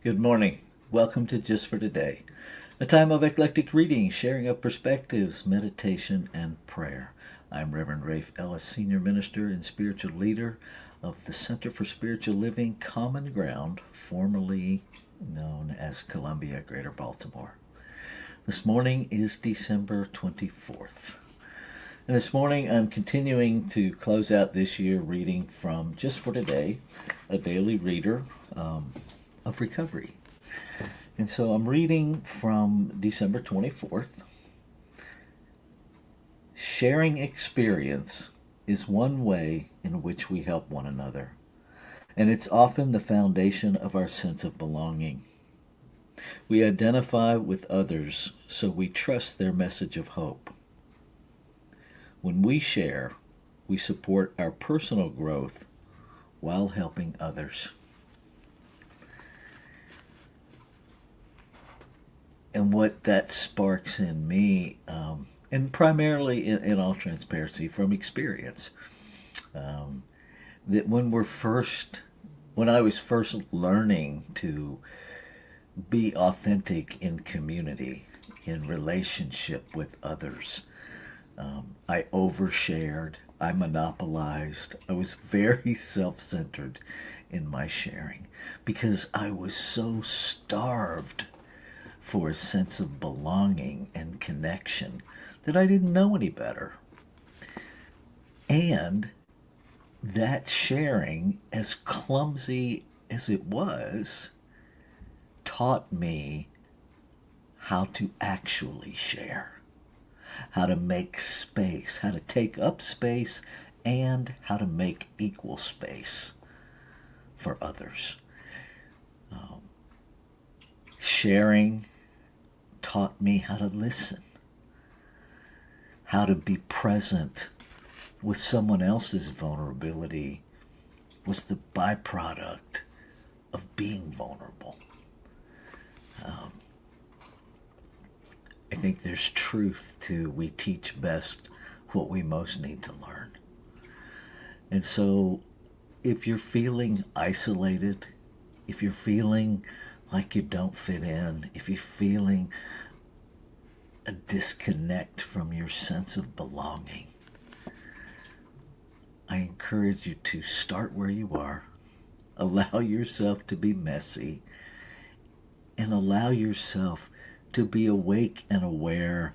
Good morning. Welcome to Just for Today, a time of eclectic reading, sharing of perspectives, meditation, and prayer. I'm Reverend Rafe Ellis, Senior Minister and Spiritual Leader of the Center for Spiritual Living Common Ground, formerly known as Columbia Greater Baltimore. This morning is December 24th. And this morning I'm continuing to close out this year reading from Just for Today, a daily reader of recovery. And so I'm reading from December 24th. Sharing experience is one way in which we help one another, and it's often the foundation of our sense of belonging. We identify with others, so we trust their message of hope. When we share, we support our personal growth while helping others. And what that sparks in me, and primarily in all transparency from experience, that when I was first learning to be authentic in community, in relationship with others, I overshared, I monopolized, I was very self centered in my sharing because I was so starved for a sense of belonging and connection that I didn't know any better. And that sharing, as clumsy as it was, taught me how to actually share, how to make space, how to take up space, and how to make equal space for others. Sharing taught me how to listen, how to be present with someone else's vulnerability was the byproduct of being vulnerable. I think there's truth to we teach best what we most need to learn. And so if you're feeling isolated, if you're feeling like you don't fit in, if you're feeling a disconnect from your sense of belonging, I encourage you to start where you are, allow yourself to be messy, and allow yourself to be awake and aware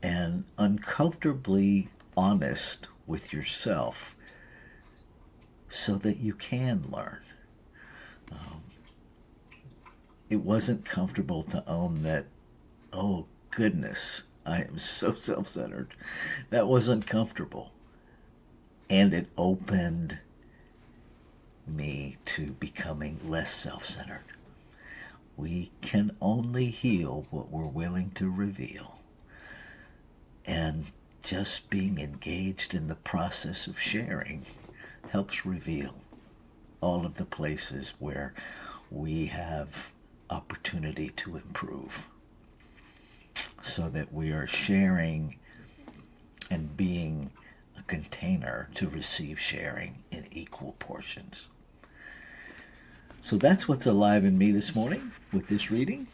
and uncomfortably honest with yourself so that you can learn. It wasn't comfortable to own that, oh goodness, I am so self centered. That wasn't comfortable. And it opened me to becoming less self centered. We can only heal what we're willing to reveal. And just being engaged in the process of sharing helps reveal all of the places where we have opportunity to improve, so that we are sharing and being a container to receive sharing in equal portions. So that's what's alive in me this morning with this reading.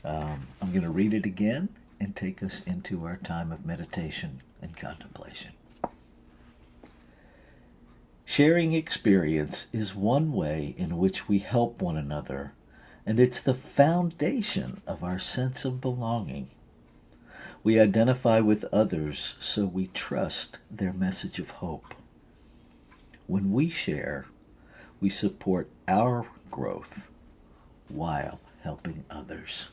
I'm going to read it again and take us into our time of meditation and contemplation. Sharing experience is one way in which we help one another, and it's the foundation of our sense of belonging. We identify with others, so we trust their message of hope. When we share, we support our growth while helping others.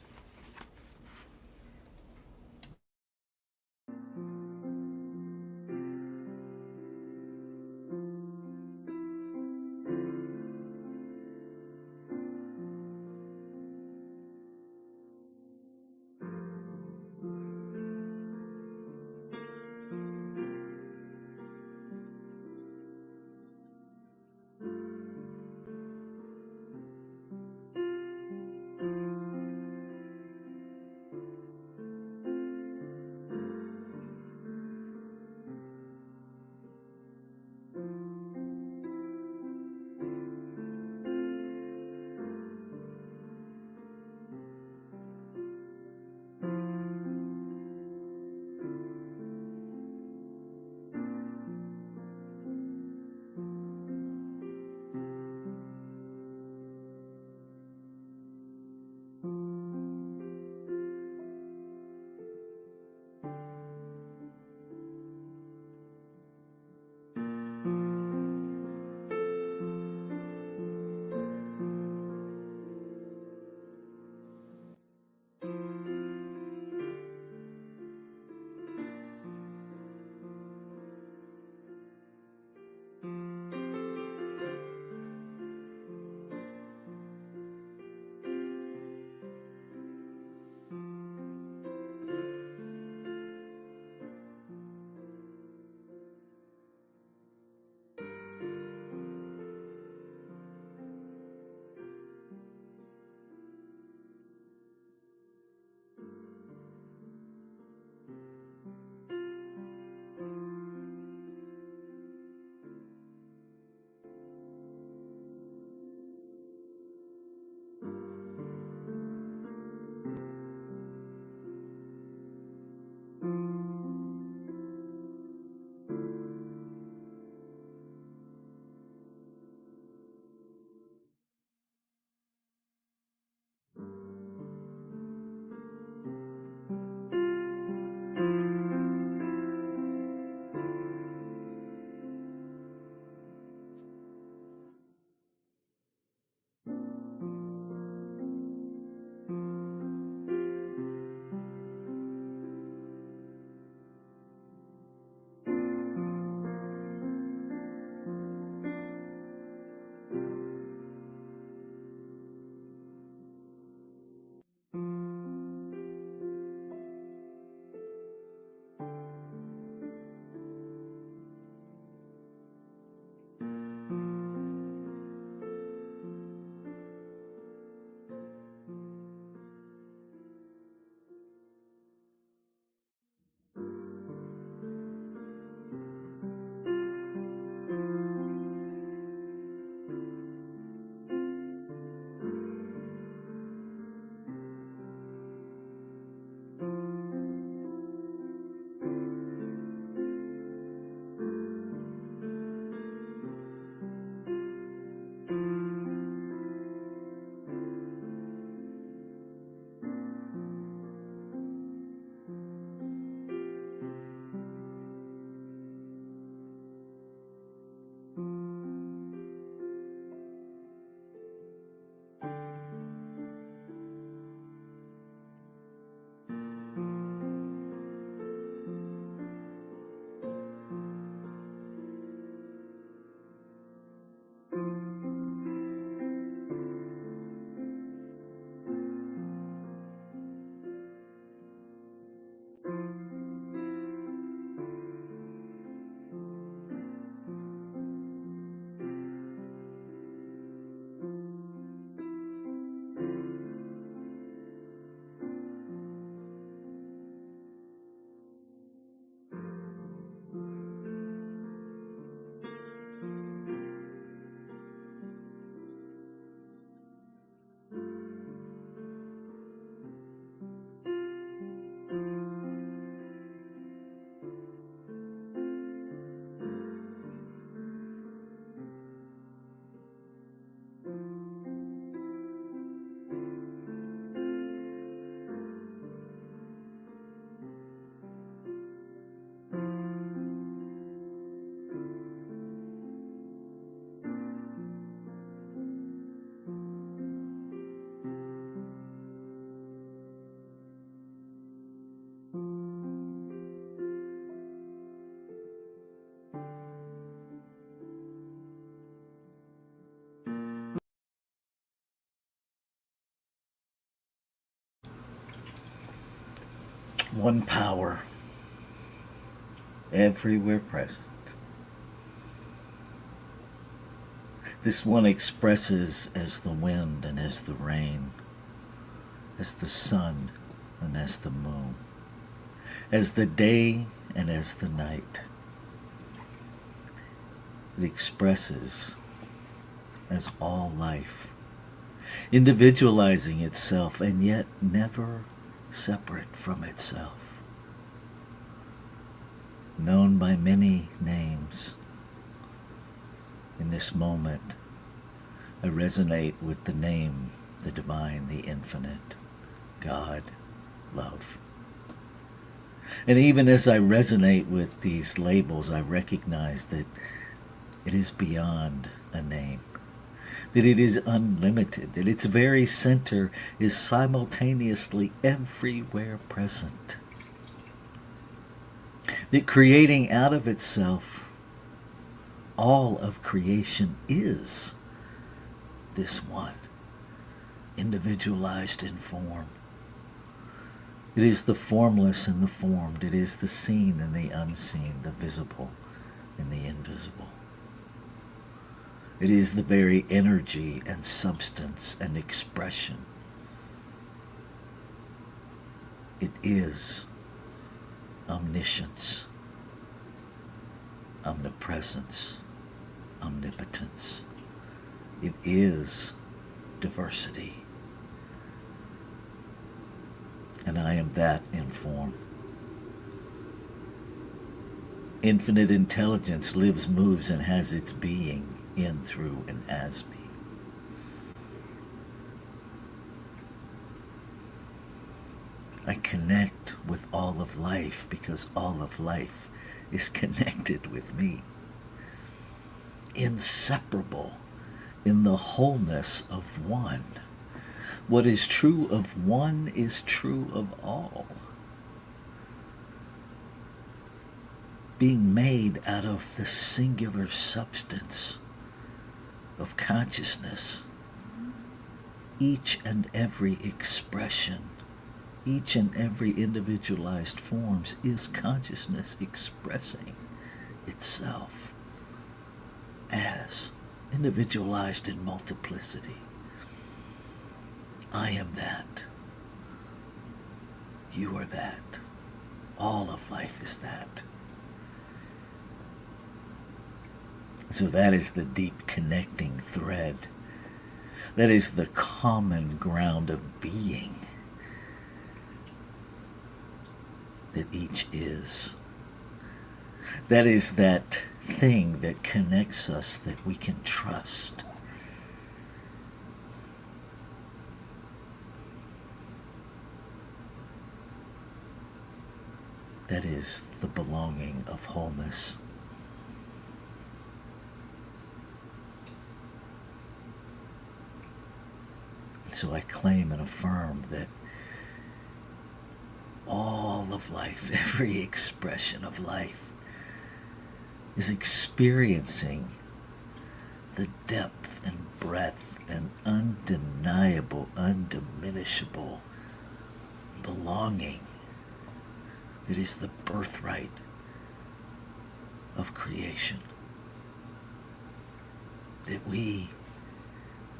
one power, everywhere present. This one expresses as the wind and as the rain, as the sun and as the moon, as the day and as the night. It expresses as all life, individualizing itself and yet never separate from itself. Known by many names, in this moment, I resonate with the name, the divine, the infinite, God, love. And even as I resonate with these labels, I recognize that it is beyond a name, that it is unlimited, that its very center is simultaneously everywhere present, that creating out of itself all of creation is this one, individualized in form. It is the formless and the formed. It is the seen and the unseen, the visible and the invisible. It is the very energy and substance and expression. It is omniscience, omnipresence, omnipotence. It is diversity. And I am that in form. Infinite intelligence lives, moves, and has its being in, through, and as me. I connect with all of life because all of life is connected with me. Inseparable in the wholeness of one. What is true of one is true of all. Being made out of the singular substance of consciousness, each and every expression, each and every individualized forms is consciousness expressing itself as individualized in multiplicity. I am that. You are that. All of life is that. So that is the deep connecting thread. That is the common ground of being that each is. That is that thing that connects us that we can trust. That is the belonging of wholeness. So I claim and affirm that all of life, every expression of life, is experiencing the depth and breadth and undeniable, undiminishable belonging that is the birthright of creation. That we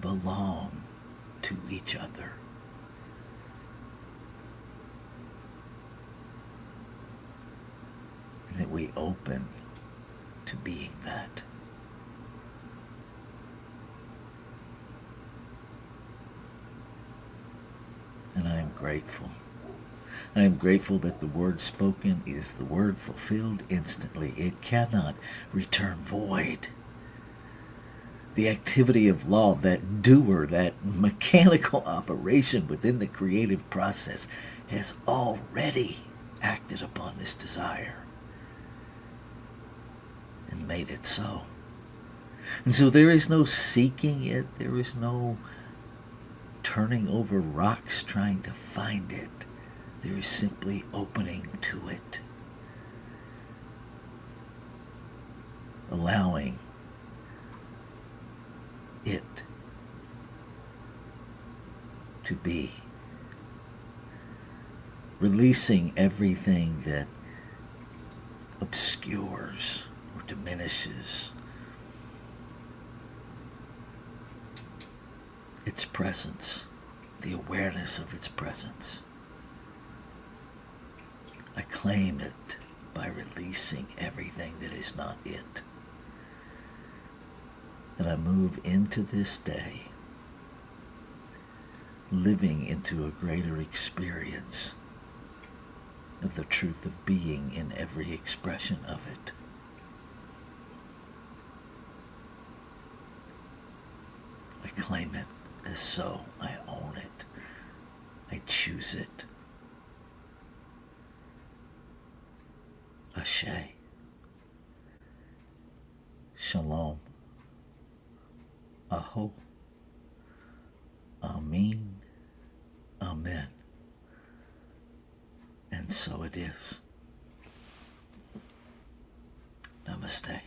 belong to each other. And that we open to being that. And I am grateful. I am grateful that the word spoken is the word fulfilled instantly. It cannot return void. The activity of law, that doer, that mechanical operation within the creative process has already acted upon this desire and made it so. And so there is no seeking it. There is no turning over rocks trying to find it. There is simply opening to it. Allowing it to be. releasing everything that obscures or diminishes its presence, the awareness of its presence. I claim it by releasing everything that is not it. And I move into this day, living into a greater experience of the truth of being in every expression of it. I claim it as so. I own it. I choose it. Ashe. Shalom. Aho. Amen. Amen. And so it is. Namaste.